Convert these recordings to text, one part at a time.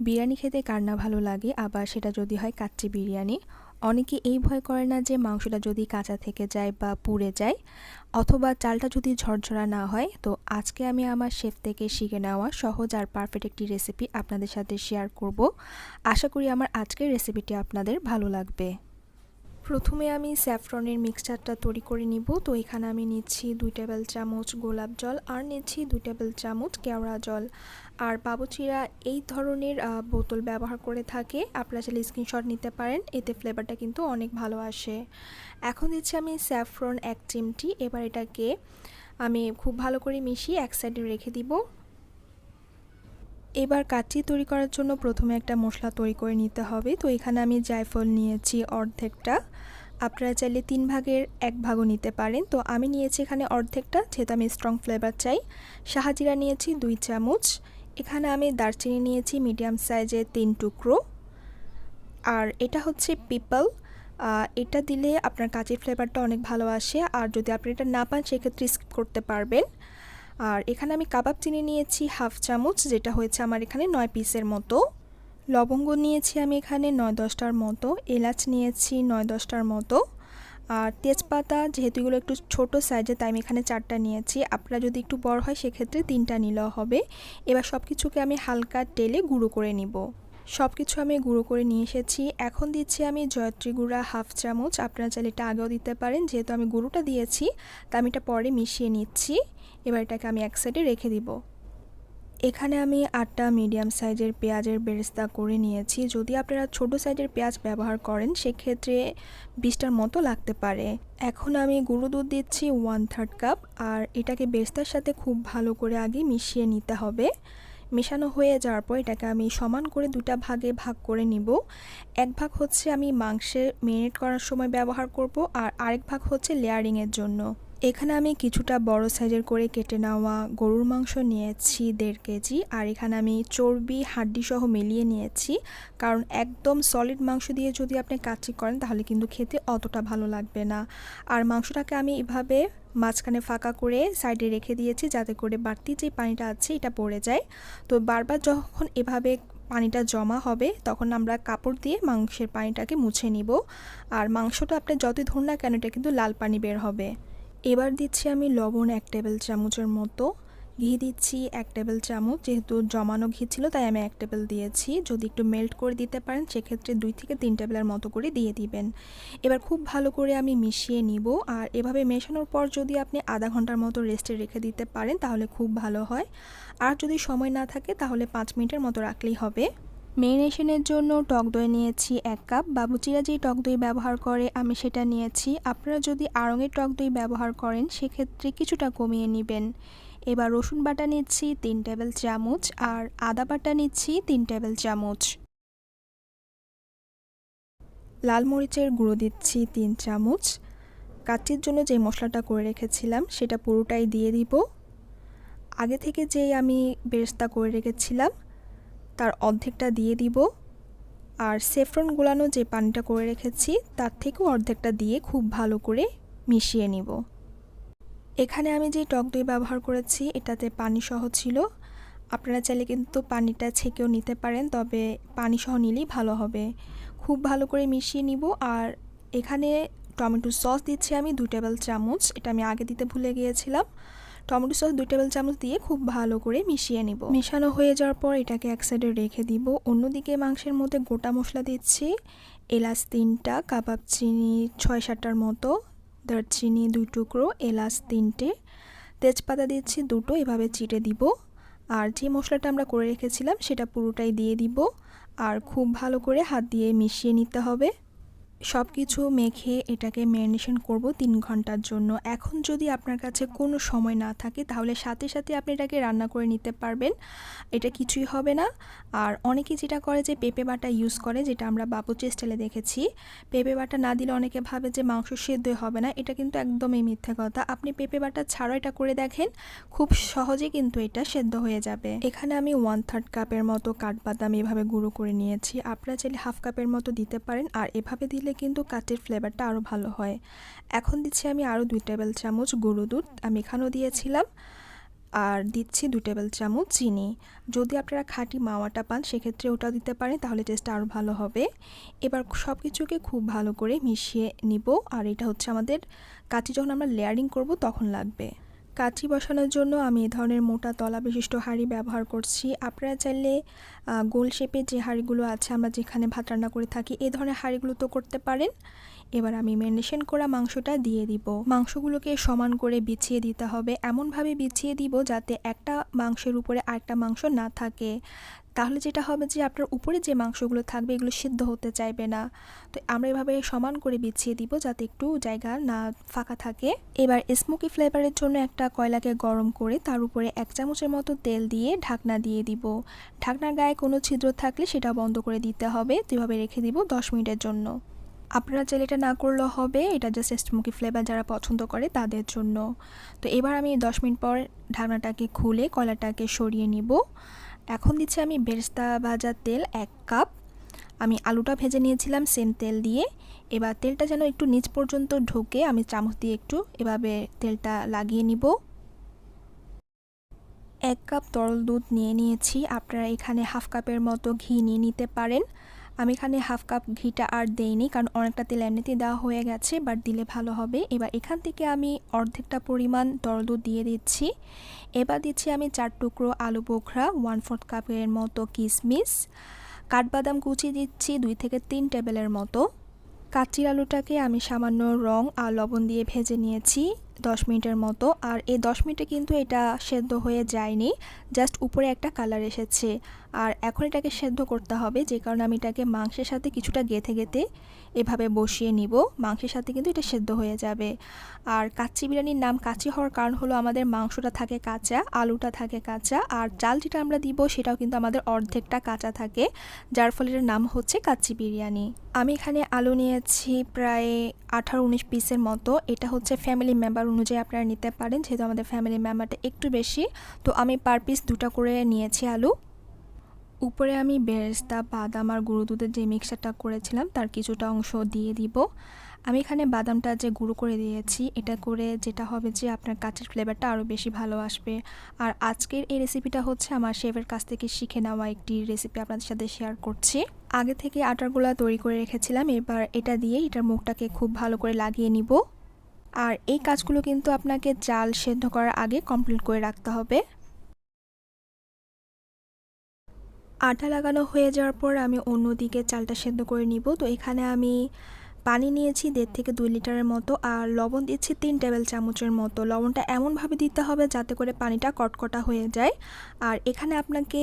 বিরিয়ানি খেতে কার না ভালো লাগে, আবার সেটা যদি হয় কাচ্চি বিরিয়ানি। অনেকে এই ভয় করে না যে মাংসটা যদি কাঁচা থেকে যায় বা পুড়ে যায়, অথবা চালটা যদি ঝরঝরা না হয়। তো আজকে আমি আমার শেফ থেকে শিখে নেওয়া সহজ আর পারফেক্ট একটি রেসিপি আপনাদের সাথে শেয়ার করব। আশা করি আমার আজকের রেসিপিটি আপনাদের ভালো লাগবে। প্রথমে আমি স্যাফরনের মিক্সচারটা তৈরি করে নিব। তো এখানে আমি নিচ্ছি 2 টেবিল চামচ গোলাপ জল, আর নিচ্ছি 2 টেবিল চামচ কেওড়া জল। আর বাবুচিরা এই ধরনের বোতল ব্যবহার করে থাকে, আপনারা চাইলে স্ক্রিনশট নিতে পারেন, এতে ফ্লেভারটা কিন্তু অনেক ভালো আসে। এখন দিচ্ছি আমি স্যাফরন 1 চিমটি। এবার এটাকে আমি খুব ভালো করে মিশিয়ে এক সাইডে রেখে দিব। এবার কাচ্চি তৈরি করার জন্য প্রথমে একটা মশলা তৈরি করে নিতে হবে। তো এখানে আমি জায়ফল নিয়েছি অর্ধেকটা, আপনারা চাইলে 3 ভাগের 1 ভাগও নিতে পারেন। তো আমি নিয়েছি এখানে অর্ধেকটা, যেহেতু আমি স্ট্রং ফ্লেভার চাই। শাহজিরা নিয়েছি 2 চামচ। এখানে আমি দারচিনি নিয়েছি মিডিয়াম সাইজের 3 টুকরো। আর এটা হচ্ছে পিপল, এটা দিলে আপনার কাচ্চির ফ্লেভারটা অনেক ভালো আসে। আর যদি আপনি এটা না পান সেক্ষেত্রে স্কিপ করতে পারবেন। আর এখানে আমি কাবাব চিনি নিয়েছি হাফ চামচ, যেটা হয়েছে আমার এখানে 9 পিসের মতো। লবঙ্গ নিয়েছি আমি এখানে 9-10টার মতো। এলাচ নিয়েছি 9-10টার মতো। আর তেজপাতা, যেহেতু এগুলো একটু ছোট সাইজে, তাই আমি এখানে 4টা নিয়েছি। আপনারা যদি একটু বড় হয় সেক্ষেত্রে 3টা নিলেও হবে। এবার সব কিছুকে আমি হালকা তেলে গুঁড়ো করে নিব। সব কিছু আমি গুঁড়ো করে নিয়ে এসেছি। এখন দিচ্ছি আমি জয়ত্রী গুঁড়া হাফ চামচ। আপনারা চাইলে এটা আগেও দিতে পারেন, যেহেতু আমি গুঁড়োটা দিয়েছি তা আমি এটা পরে মিশিয়ে নিচ্ছি। এবার এটাকে আমি এক সাইডে রেখে দিব। এখানে আমি 8টা মিডিয়াম সাইজের পেঁয়াজের বেরেস্তা করে নিয়েছি। যদি আপনারা ছোট সাইজের পেঁয়াজ ব্যবহার করেন সেক্ষেত্রে 20টার মতো লাগতে পারে। এখন আমি গুঁড়ো দুধ দিচ্ছি 1/3 কাপ। আর এটাকে বেরেস্তার সাথে খুব ভালো করে আগে মিশিয়ে নিতে হবে। মেশানো হয়ে যাওয়ার পর এটাকে আমি সমান করে 2টা ভাগে ভাগ করে নিব। এক ভাগ হচ্ছে আমি মাংসে মেরিনেট করার সময় ব্যবহার করব, আর আরেক ভাগ হচ্ছে লেয়ারিংয়ের জন্য। এখানে আমি কিছুটা বড় সাইজের করে কেটে নেওয়া গরুর মাংস নিয়েছি 1.5 কেজি। আর এখানে আমি চর্বি হাড্ডি সহ মিলিয়ে নিয়েছি, কারণ একদম সলিড মাংস দিয়ে যদি আপনি কাচ্চি করেন তাহলে কিন্তু খেতে অতটা ভালো লাগবে না। আর মাংসটাকে আমি এভাবে মাঝখানে ফাঁকা করে সাইডে রেখে দিয়েছি, যাতে করে বাড়তি যে পানিটা আছে এটা পড়ে যায়। তো বারবার যখন এভাবে পানিটা জমা হবে তখন আমরা কাপড় দিয়ে মাংসের পানিটাকে মুছে নিব। আর মাংসটা আপনি যতই ধরুন না কেন, এটা কিন্তু লাল পানি বের হবে। এবার দিচ্ছি আমি লবণ 1 টেবিল চামচের মতো। ঘি দিচ্ছি 1 টেবিল চামচ, যেহেতু জমানো ঘি ছিল তাই আমি 1 টেবিল দিয়েছি। যদি একটু মেল্ট করে দিতে পারেন সেক্ষেত্রে 2 থেকে 3 টেবিলের মতো করে দিয়ে দিবেন। এবার খুব ভালো করে আমি মিশিয়ে নিব। আর এভাবে মেশানোর পর যদি আপনি আধা ঘন্টার মতো রেস্টে রেখে দিতে পারেন তাহলে খুব ভালো হয়। আর যদি সময় না থাকে তাহলে 5 মিনিটের মতো রাখলেই হবে। মেরিনেশনের জন্য টক দই নিয়েছি 1 কাপ। বাবুচিরা যেই টক দই ব্যবহার করে আমি সেটা নিয়েছি। আপনারা যদি আড়ঙের টক দই ব্যবহার করেন সেক্ষেত্রে কিছুটা কমিয়ে নেবেন। এবার রসুন বাটা নিচ্ছি 3 টেবিল চামচ, আর আদা বাটা নিচ্ছি 3 টেবিল চামচ। লাল মরিচের গুঁড়ো দিচ্ছি 3 চামচ। কাচ্চির জন্য যে মশলাটা করে রেখেছিলাম সেটা পুরোটাই দিয়ে দিব। আগে থেকে যেই আমি বেরেস্তা করে রেখেছিলাম তার অর্ধেকটা দিয়ে দিব। আর স্যাফরন গুলানো যে পানিটা করে রেখেছি তার থেকেও অর্ধেকটা দিয়ে খুব ভালো করে মিশিয়ে নিব। এখানে আমি যে টক দই ব্যবহার করেছি এটাতে পানি সহ ছিল। আপনারা চাইলে কিন্তু পানিটা ছেঁকেও নিতে পারেন, তবে পানি সহ নিলেই ভালো হবে। খুব ভালো করে মিশিয়ে নিব। আর এখানে টমেটো সস দিচ্ছি আমি 2 টেবিল চামচ, এটা আমি আগে দিতে ভুলে গিয়েছিলাম। টমেটো সস 2 টেবিল চামচ দিয়ে খুব ভালো করে মিশিয়ে নিব। মেশানো হয়ে যাওয়ার পর এটাকে এক সাইডে রেখে দিব। অন্যদিকে মাংসের মধ্যে গোটা মশলা দিচ্ছি এলাচ 3টা, কাবাব চিনি 6-7টার মতো, দারচিনি 2 টুকরো, এলাচ 3টে, তেজপাতা দিচ্ছি 2টো, এভাবে চিটে দিব। আর যে মশলাটা আমরা করে রেখেছিলাম সেটা পুরোটাই দিয়ে দিব। আর খুব ভালো করে হাত দিয়ে মিশিয়ে নিতে হবে। সব কিছু মেখে এটাকে ম্যারিনেশন করব 3 ঘন্টার জন্য। এখন যদি আপনার কাছে কোনো সময় না থাকে তাহলে সাথে সাথে আপনি এটাকে রান্না করে নিতে পারবেন, এটা কিছুই হবে না। আর অনেকে যেটা করে যে পেঁপে বাটা ইউজ করে, যেটা আমরা বাবুচি স্টাইলে দেখেছি। পেঁপে বাটা না দিলে অনেকে ভাবে যে মাংস সেদ্ধই হবে না, এটা কিন্তু একদমই মিথ্যা কথা। আপনি পেঁপে বাটা ছাড়াও এটা করে দেখেন, খুব সহজে কিন্তু এটা সেদ্ধ হয়ে যাবে। এখানে আমি 1/3 কাপের মতো কাঠবাদাম এভাবে গুঁড়ো করে নিয়েছি, আপনারা চাইলে হাফ কাপের মতো দিতে পারেন। আর এভাবে দিলে কিন্তু কাচ্চির ফ্লেভারটা আরও ভালো হয়। এখন দিচ্ছি আমি আরও 2 টেবিল চামচ গুঁড়ো দুধ, আমি এখানেও দিয়েছিলাম। আর দিচ্ছি 2 টেবিল চামচ চিনি। যদি আপনারা খাঁটি মাওয়াটা পান সেক্ষেত্রে ওটাও দিতে পারেন, তাহলে টেস্টটা আরও ভালো হবে। এবার সব কিছুকে খুব ভালো করে মিশিয়ে নিব। আর এটা হচ্ছে আমাদের কাচ্চি যখন আমরা লেয়ারিং করব তখন লাগবে। কাচ্চি বসানোর জন্য আমি এই ধরনের মোটা তলা বিশিষ্ট হাঁড়ি ব্যবহার করছি। আপনারা চাইলে গোল শেপের যে হাঁড়িগুলো আছে আমরা যেখানে ভাত রান্না করে থাকি এই ধরনের হাঁড়িগুলো তো করতে পারেন। এবার আমি ম্যারিনেশন করা মাংসটা দিয়ে দিব। মাংসগুলোকে সমান করে বিছিয়ে দিতে হবে, এমনভাবে বিছিয়ে দিব যাতে একটা মাংসের উপরে আরেকটা মাংস না থাকে। তাহলে যেটা হবে যে আপনার উপরে যে মাংসগুলো থাকবে এগুলো সিদ্ধ হতে চাইবে না। তো আমরা এভাবে সমান করে বিছিয়ে দিব যাতে একটু জায়গা না ফাঁকা থাকে। এবার স্মোকি ফ্লেভারের জন্য একটা কয়লাকে গরম করে তার উপরে 1 চামচের মতো তেল দিয়ে ঢাকনা দিয়ে দিব। ঢাকনার গায়ে কোনো ছিদ্র থাকলে সেটা বন্ধ করে দিতে হবে। তো এভাবে রেখে দিব 10 মিনিটের জন্য। আপনারা চাইলে এটা না করলেও হবে, এটা জাস্ট স্মোকি ফ্লেভার যারা পছন্দ করে তাদের জন্য। তো এবার আমি 10 মিনিট পর ঢাকনাটাকে খুলে কয়লাটাকে সরিয়ে নিব। এখন দিচ্ছি আমি বেরেস্তা ভাজা তেল 1 কাপ। আমি আলুটা ভেজে নিয়েছিলাম সেম তেল দিয়ে। এবার তেলটা যেন একটু নিচ পর্যন্ত ঢোকে আমি চামচ দিয়ে একটু এভাবে তেলটা লাগিয়ে নিব। 1 কাপ তরল দুধ নিয়ে নিয়েছি। আপনারা এখানে হাফ কাপের মতো ঘি নিয়ে নিতে পারেন। আমি এখানে হাফ কাপ ঘিটা আর দেইনি, কারণ অনেকটা তেল এমনিতেই দেওয়া হয়ে গেছে, বাট দিলে ভালো হবে। এবার এখান থেকে আমি অর্ধেকটা পরিমাণ তরল দুধ দিয়ে দিচ্ছি। এবার দিচ্ছি আমি 4 টুকরো আলু বোখরা, 1/4 কাপের মতো কিশমিশ, কাঠবাদাম কুচি দিচ্ছি 2 থেকে 3 টেবিলের মতো। কাচ্চির আলুটাকে আমি সামান্য রং আর লবণ দিয়ে ভেজে নিয়েছি 10 মিনিটের মতো। আর এই 10 মিনিটে কিন্তু এটা সেদ্ধ হয়ে যায়নি, জাস্ট উপরে একটা কালার এসেছে। আর এখন এটাকে সেদ্ধ করতে হবে, যে কারণে আমি এটাকে মাংসের সাথে কিছুটা গেঁথে গেঁথে এভাবে বসিয়ে নিব। মাংসের সাথে কিন্তু এটা সেদ্ধ হয়ে যাবে। আর কাচ্চি বিরিয়ানির নাম কাচ্চি হওয়ার কারণ হলো আমাদের মাংসটা থাকে কাঁচা, আলুটা থাকে কাঁচা, আর চাল যেটা আমরা দিব সেটাও কিন্তু আমাদের অর্ধেকটা কাঁচা থাকে, যার ফলে এর নাম হচ্ছে কাচ্চি বিরিয়ানি। আমি এখানে আলু নিয়েছি প্রায় 18-19 পিসের মতো। এটা হচ্ছে ফ্যামিলি মেম্বার অনুযায়ী আপনারা নিতে পারেন, যেহেতু আমাদের ফ্যামিলি মেম্বারটা একটু বেশি, তো আমি পার পিস 2টা করে নিয়েছি আলু। উপরে আমি বেরেস্তা, বাদাম আর গুঁড়ো দুধের যে মিক্সচারটা করেছিলাম তার কিছুটা অংশ দিয়ে দিব। আমি এখানে বাদামটা যে গুঁড়ো করে দিয়েছি, এটা করে যেটা হবে যে আপনার কাচ্চির ফ্লেভারটা আরও বেশি ভালো আসবে। আর আজকের এই রেসিপিটা হচ্ছে আমার শেফের কাছ থেকে শিখে নেওয়া একটি রেসিপি আপনাদের সাথে শেয়ার করছি। আগে থেকে আটার গোলা তৈরি করে রেখেছিলাম, এবার এটা দিয়ে এটার মুখটাকে খুব ভালো করে লাগিয়ে নিব। আর এই কাজগুলো কিন্তু আপনাকে চাল সেদ্ধ করার আগে কমপ্লিট করে রাখতে হবে। আটা লাগানো হয়ে যাওয়ার পর আমি অন্যদিকে চালটা সেদ্ধ করে নিব। তো এখানে আমি পানি নিয়েছি 1.5 থেকে 2 লিটারের মতো, আর লবণ দিচ্ছি 3 টেবিল চামচের মতো। লবণটা এমনভাবে দিতে হবে যাতে করে পানিটা কটকটা হয়ে যায়। আর এখানে আপনাকে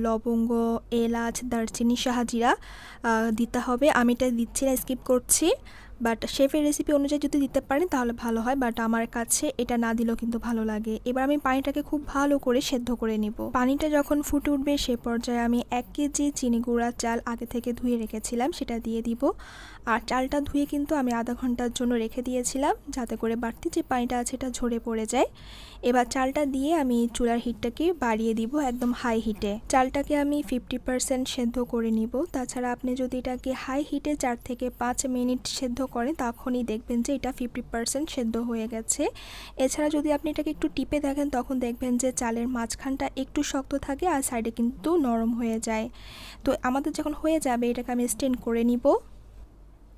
লবঙ্গ, এলাচ, দারচিনি, শাহজিরা দিতে হবে। আমি এটা দিচ্ছি না, স্কিপ করছি। বাট শেফের রেসিপি অনুযায়ী যদি দিতে পারেন তাহলে ভালো হয়, বাট আমার কাছে এটা না দিলেও কিন্তু ভালো লাগে। এবার আমি পানিটাকে খুব ভালো করে সেদ্ধ করে নিব। পানিটা যখন ফুটে উঠবে সে পর্যায়ে আমি 1 কেজি চিনি গুঁড়া চাল আগে থেকে ধুয়ে রেখেছিলাম সেটা দিয়ে দিব। আর চালটা ধুয়ে কিন্তু আমি আধা ঘন্টার জন্য রেখে দিয়েছিলাম, যাতে করে বাড়তি যে পানিটা আছে এটা ঝরে পড়ে যায়। এবার চালটা দিয়ে আমি চুলার হিটটাকে বাড়িয়ে দিব একদম হাই হিটে। চালটাকে আমি 50% সেদ্ধ করে নিব। তাছাড়া আপনি যদি এটাকে হাই হিটে 4 থেকে 5 মিনিট সেদ্ধ করেন তখনই দেখবেন যে এটা 50% সেদ্ধ হয়ে গেছে। এছাড়া যদি আপনি এটাকে একটু টিপে দেখেন তখন দেখবেন যে চালের মাঝখানটা একটু শক্ত থাকে আর সাইডে কিন্তু নরম হয়ে যায়। তো আমাদের যখন হয়ে যাবে এটাকে আমি স্টেন করে নিব।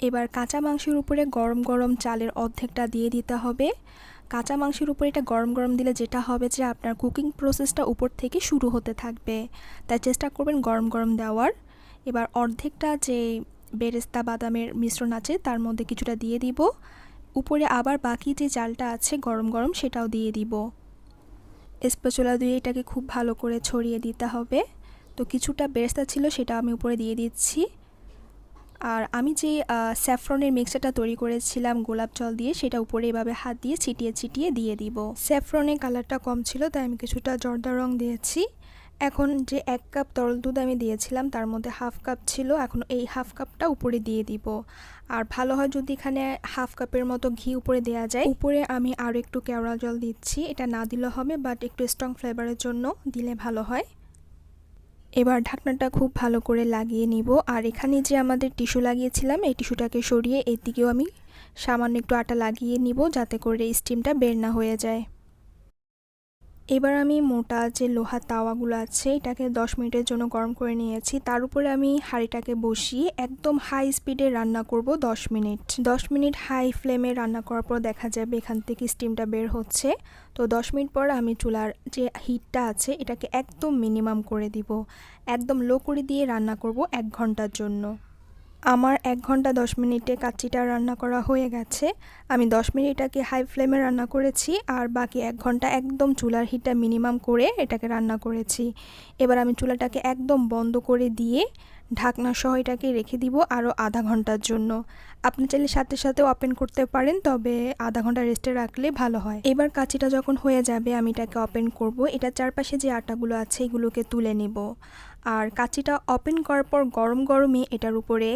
এবার কাঁচা মাংসের উপরে গরম গরম চালের অর্ধেকটা দিয়ে দিতে হবে। কাঁচা মাংসের উপরে এটা গরম গরম দিলে যেটা হবে যে আপনার কুকিং প্রসেসটা উপর থেকে শুরু হতে থাকবে, তাই চেষ্টা করবেন গরম গরম দেওয়ার। এবার অর্ধেকটা যে বেরেস্তা বাদামের মিশ্রণ আছে তার মধ্যে কিছুটা দিয়ে দিব। উপরে আবার বাকি যে চালটা আছে গরম গরম সেটাও দিয়ে দিব। স্প্যাচুলা দিয়ে এটাকে খুব ভালো করে ছড়িয়ে দিতে হবে। তো কিছুটা বেরেস্তা ছিল সেটা আমি উপরে দিয়ে দিচ্ছি। আর আমি যে স্যাফরনের মিক্সচারটা তৈরি করেছিলাম গোলাপ জল দিয়ে, সেটা উপরে এভাবে হাত দিয়ে ছিটিয়ে ছিটিয়ে দিয়ে দিব। স্যাফরনের কালারটা কম ছিল তাই আমি কিছুটা জর্দা রং দিয়েছি। এখন যে 1 কাপ তরল দুধ আমি দিয়েছিলাম তার মধ্যে হাফ কাপ ছিল, এখন এই হাফ কাপটা উপরে দিয়ে দিব। আর ভালো হয় যদি এখানে হাফ কাপের মতো ঘি উপরে দেওয়া যায়। উপরে আমি আরও একটু কেওড়া জল দিচ্ছি, এটা না দিলেও হবে, বাট একটু স্ট্রং ফ্লেভারের জন্য দিলে ভালো হয়। এবার ঢাকনাটা খুব ভালো করে লাগিয়ে নিব। আর এখানে যে আমাদের টিস্যু লাগিয়েছিলাম এই টিস্যুটাকে সরিয়ে এর দিকেও আমি সামান্য একটু আটা লাগিয়ে নিব যাতে করে স্টিমটা বের না হয়ে যায়। এবার আমি মোটা যে লোহার তাওয়াগুলো আছে এটাকে 10 মিনিটের জন্য গরম করে নিয়েছি। তার উপরে আমি হাঁড়িটাকে বসিয়ে একদম হাই স্পিডে রান্না করব 10 মিনিট। 10 মিনিট হাই ফ্লেমে রান্না করার পর দেখা যাবে এখান থেকে স্টিমটা বের হচ্ছে। তো 10 মিনিট পর আমি চুলার যে হিটটা আছে এটাকে একদম মিনিমাম করে দিব। একদম লো করে দিয়ে রান্না করব 1 ঘন্টার জন্য। আমার 1 ঘন্টা 10 মিনিটে কাচ্চিটা রান্না করা হয়ে গেছে। আমি 10 মিনিট এটাকে হাই ফ্লেমে রান্না করেছি আর বাকি 1 ঘন্টা একদম চুলার হিটটা মিনিমাম করে এটাকে রান্না করেছি। এবার আমি চুলাটাকে একদম বন্ধ করে দিয়ে ঢাকনা সহ এটাকে রেখে দিব আরও আধা ঘন্টার জন্য। আপনি চাইলে সাথে সাথে ওপেন করতে পারেন, তবে আধা ঘন্টা রেস্টে রাখলে ভালো হয়। এবার কাচ্চিটা যখন হয়ে যাবে আমি এটাকে ওপেন করব। এটা চারপাশে যে আটাগুলো আছে এগুলোকে তুলে নেব। আর কাচ্চিটা ওপেন করার পর গরম গরমই এটার উপরে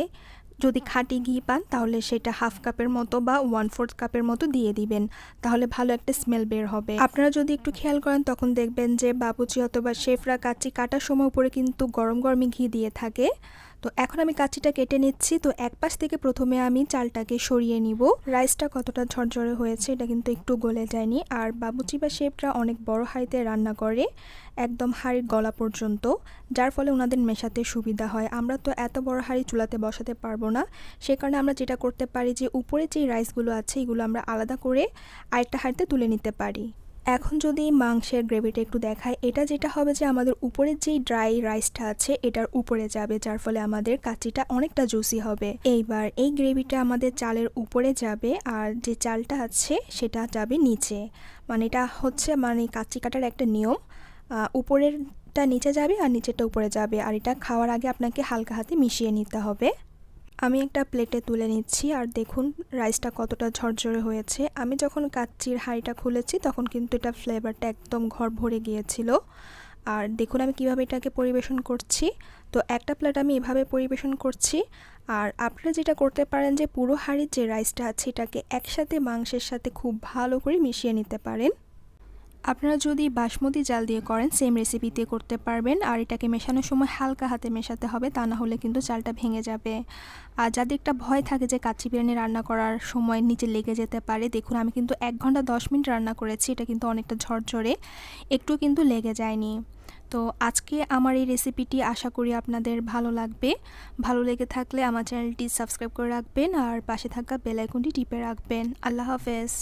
যদি খাঁটি ঘি পান তাহলে সেটা হাফ কাপের মতো বা 1/4 কাপের মতো দিয়ে দিবেন, তাহলে ভালো একটা স্মেল বের হবে। আপনারা যদি একটু খেয়াল করেন তখন দেখবেন যে বাবুর্চি অথবা শেফরা কাচ্চি কাটার সময় উপরে কিন্তু গরম গরমই ঘি দিয়ে থাকে। তো এখন আমি কাচ্চিটা কেটে নিচ্ছি। তো এক পাশ থেকে প্রথমে আমি চালটাকে সরিয়ে নিব। রাইসটা কতটা ঝরঝরে হয়েছে এটা কিন্তু একটু গলে যায়নি। আর বাবুর্চি বা শেফরা অনেক বড় হাঁড়িতে রান্না করে, একদম হাঁড়ির গলা পর্যন্ত, যার ফলে ওনাদের মেশাতে সুবিধা হয়। আমরা তো এত বড় হাঁড়ি চুলাতে বসাতে পারবো না, সে কারণে আমরা যেটা করতে পারি যে উপরে যে রাইসগুলো আছে এগুলো আমরা আলাদা করে আরেকটা হাঁড়িতে তুলে নিতে পারি। এখন যদি মাংসের গ্রেভিটা একটু দেখায়, এটা যেটা হবে যে আমাদের উপরের যেই ড্রাই রাইসটা আছে এটার উপরে যাবে, যার ফলে আমাদের কাচ্চিটা অনেকটা জুসি হবে। এইবার এই গ্রেভিটা আমাদের চালের উপরে যাবে আর যে চালটা আছে সেটা যাবে নিচে। মানে এটা হচ্ছে কাচ্চি কাটার একটা নিয়ম, উপরেরটা নিচে যাবে আর নিচেরটা উপরে যাবে। আর এটা খাওয়ার আগে আপনাকে হালকা হাতে মিশিয়ে নিতে হবে। আমি একটা প্লেটে তুলে নিচ্ছি আর দেখুন রাইসটা কতটা ঝরঝরে হয়েছে। আমি যখন কাচ্চির হাঁড়িটা খুলেছি তখন কিন্তু এটা ফ্লেভারটা একদম ঘর ভরে গিয়েছিল। আর দেখুন আমি কিভাবে এটাকে পরিবেশন করছি। তো একটা প্লেট আমি এভাবে পরিবেশন করছি। আর আপনারা যেটা করতে পারেন যে পুরো হাঁড়ির যে রাইসটা আছে এটাকে একসাথে মাংসের সাথে খুব ভালো করে মিশিয়ে নিতে পারেন। আপনারা যদি বাসমতি চাল দিয়ে করেন সেম রেসিপিতে করতে পারবেন। আর এটাকে মেশানোর সময় হালকা হাতে মেশাতে হবে, তা না হলে কিন্তু চালটা ভেঙে যাবে। আর যাদের একটা ভয় থাকে যে কাচ্চি বিরিয়ানি রান্না করার সময় নিচে লেগে যেতে পারে, দেখুন আমি কিন্তু 1 ঘন্টা 10 মিনিট রান্না করেছি, এটা কিন্তু অনেকটা ঝরঝরে, একটু কিন্তু লেগে যায়নি। তো আজকে আমার এই রেসিপিটি আশা করি আপনাদের ভালো লাগবে। ভালো লেগে থাকলে আমার চ্যানেলটি সাবস্ক্রাইব করে রাখবেন আর পাশে থাকা বেল আইকনটি টিপে রাখবেন। আল্লাহ হাফেজ।